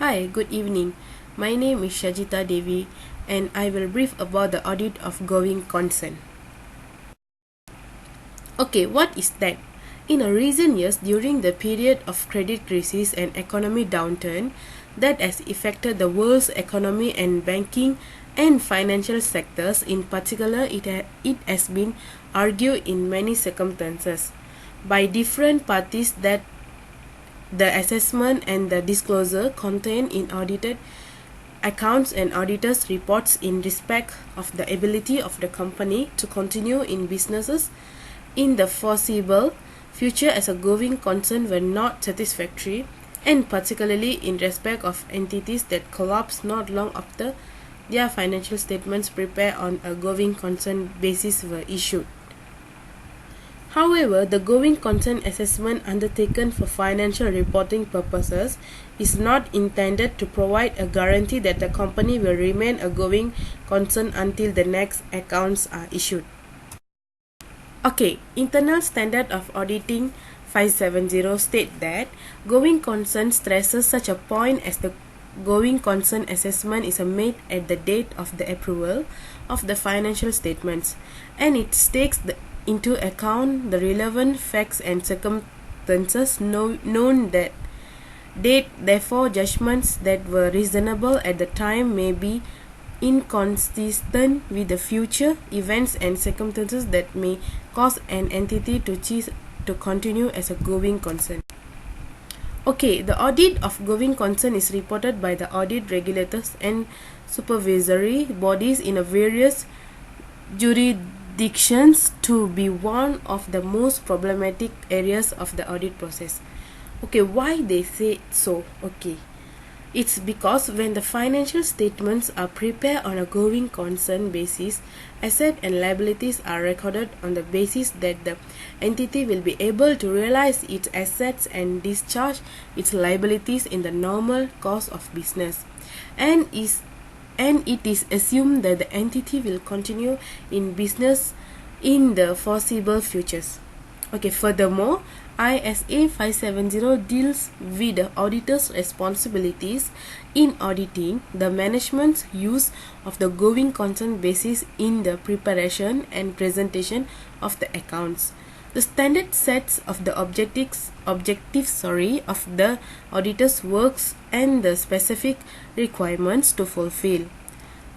Hi, good evening. My name is Shajita Devi and I will brief about the audit of going concern. Okay, what is that? In a recent years, during the period of credit crisis and economic downturn that has affected the world's economy and banking and financial sectors in particular, it has been argued in many circumstances by different parties that the assessment and the disclosure contained in audited accounts and auditors' reports in respect of the ability of the company to continue in businesses in the foreseeable future as a going concern were not satisfactory, and particularly in respect of entities that collapsed not long after their financial statements prepared on a going concern basis were issued. However, the going concern assessment undertaken for financial reporting purposes is not intended to provide a guarantee that the company will remain a going concern until the next accounts are issued. Okay, Internal Standard of Auditing 570 state that going concern stresses such a point as the going concern assessment is made at the date of the approval of the financial statements, and it takes into account the relevant facts and circumstances known that date. Therefore, judgments that were reasonable at the time may be inconsistent with the future events and circumstances that may cause an entity to cease to continue as a going concern. Okay, the audit of going concern is reported by the audit regulators and supervisory bodies in a various jurisdictions to be one of the most problematic areas of the audit process. Okay, why they say so? Okay, it's because when the financial statements are prepared on a going concern basis, assets and liabilities are recorded on the basis that the entity will be able to realize its assets and discharge its liabilities in the normal course of business, and it is assumed that the entity will continue in business in the foreseeable futures. Okay, furthermore, ISA 570 deals with the auditor's responsibilities in auditing the management's use of the going concern basis in the preparation and presentation of the accounts. The standard sets of the objectives of the auditor's works and the specific requirements to fulfill.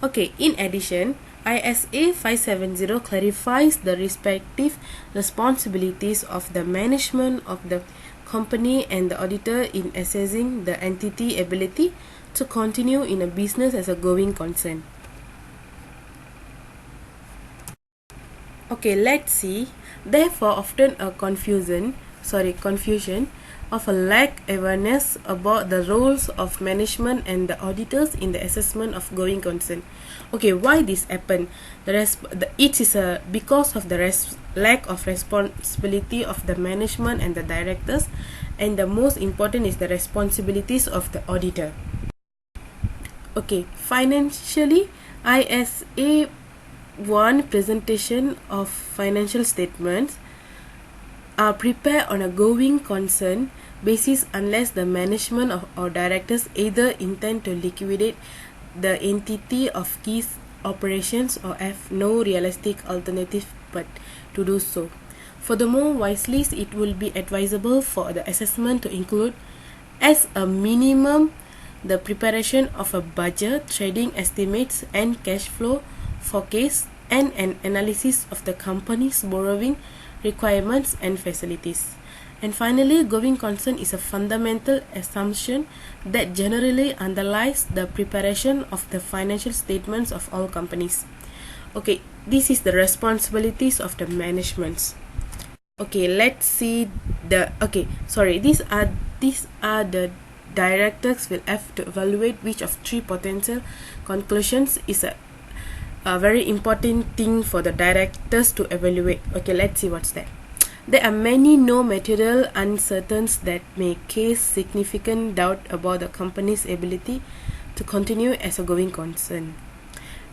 Okay, in addition, ISA 570 clarifies the respective responsibilities of the management of the company and the auditor in assessing the entity ability to continue in a business as a going concern. Okay, let's see. Therefore, often a confusion of a lack awareness about the roles of management and the auditors in the assessment of going concern. Okay, why this happen? It is because of the lack of responsibility of the management and the directors, and the most important is the responsibilities of the auditor. Okay, financially, ISA 1 presentation of financial statements are prepared on a going concern basis unless the management or directors either intend to liquidate the entity of key operations or have no realistic alternative but to do so. Furthermore, wisely, it will be advisable for the assessment to include as a minimum the preparation of a budget, trading estimates and cash flow forecast, and an analysis of the company's borrowing requirements and facilities. And finally, going concern is a fundamental assumption that generally underlies the preparation of the financial statements of all companies. Okay, this is the responsibilities of the managements. Okay, let's see these are the directors will have to evaluate which of three potential conclusions is a very important thing for the directors to evaluate. Okay, let's see what's that. There are many material uncertainties that may cause significant doubt about the company's ability to continue as a going concern.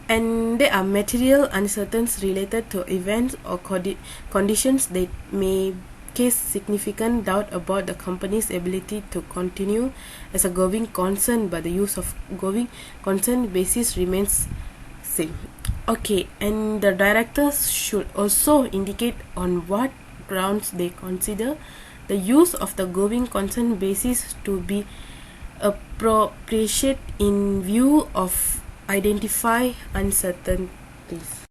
And there are material uncertainties related to events or conditions that may case significant doubt about the company's ability to continue as a going concern, but the use of going concern basis remains same. Okay, and the directors should also indicate on what grounds they consider the use of the going concern basis to be appropriate in view of identify uncertainties.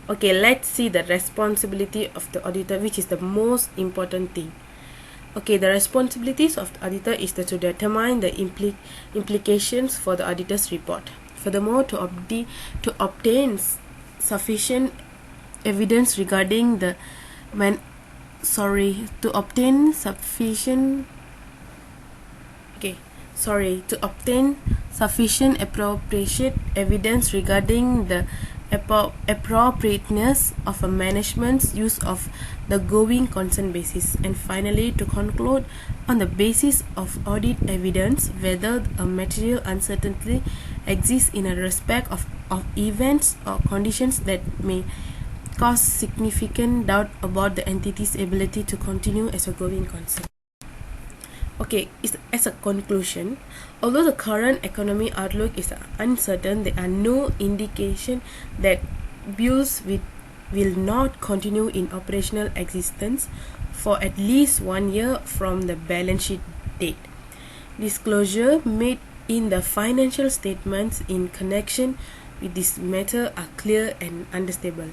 Okay, let's see the responsibility of the auditor, which is the most important thing. Okay, the responsibilities of the auditor is to determine the implications for the auditor's report. Furthermore, to obtain sufficient evidence regarding the to obtain sufficient appropriate evidence regarding the appropriateness of a management's use of the going concern basis, and finally to conclude on the basis of audit evidence whether a material uncertainty exists in a respect of events or conditions that may cause significant doubt about the entity's ability to continue as a going concern. Okay, as a conclusion, although the current economic outlook is uncertain, there are no indication that bills will not continue in operational existence for at least 1 year from the balance sheet date. Disclosure made in the financial statements in connection with this matter are clear and understandable.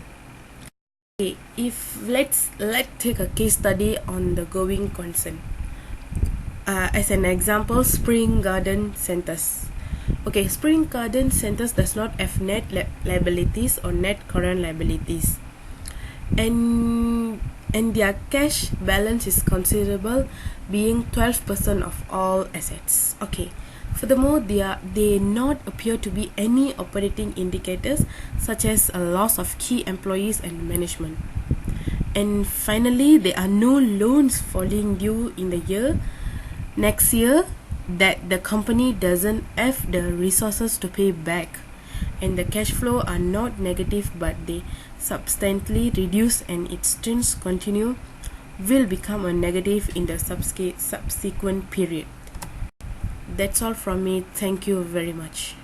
Okay, let's take a case study on the going concern. As an example, Spring Garden Centers. Okay, Spring Garden Centers does not have net liabilities or net current liabilities, and their cash balance is considerable, being 12% of all assets. Okay, furthermore, they not appear to be any operating indicators such as a loss of key employees and management. And finally, there are no loans falling due in the next year that the company doesn't have the resources to pay back, and the cash flow are not negative but they substantially reduce, and its trends continue will become a negative in the subsequent period. That's all from me. Thank you very much.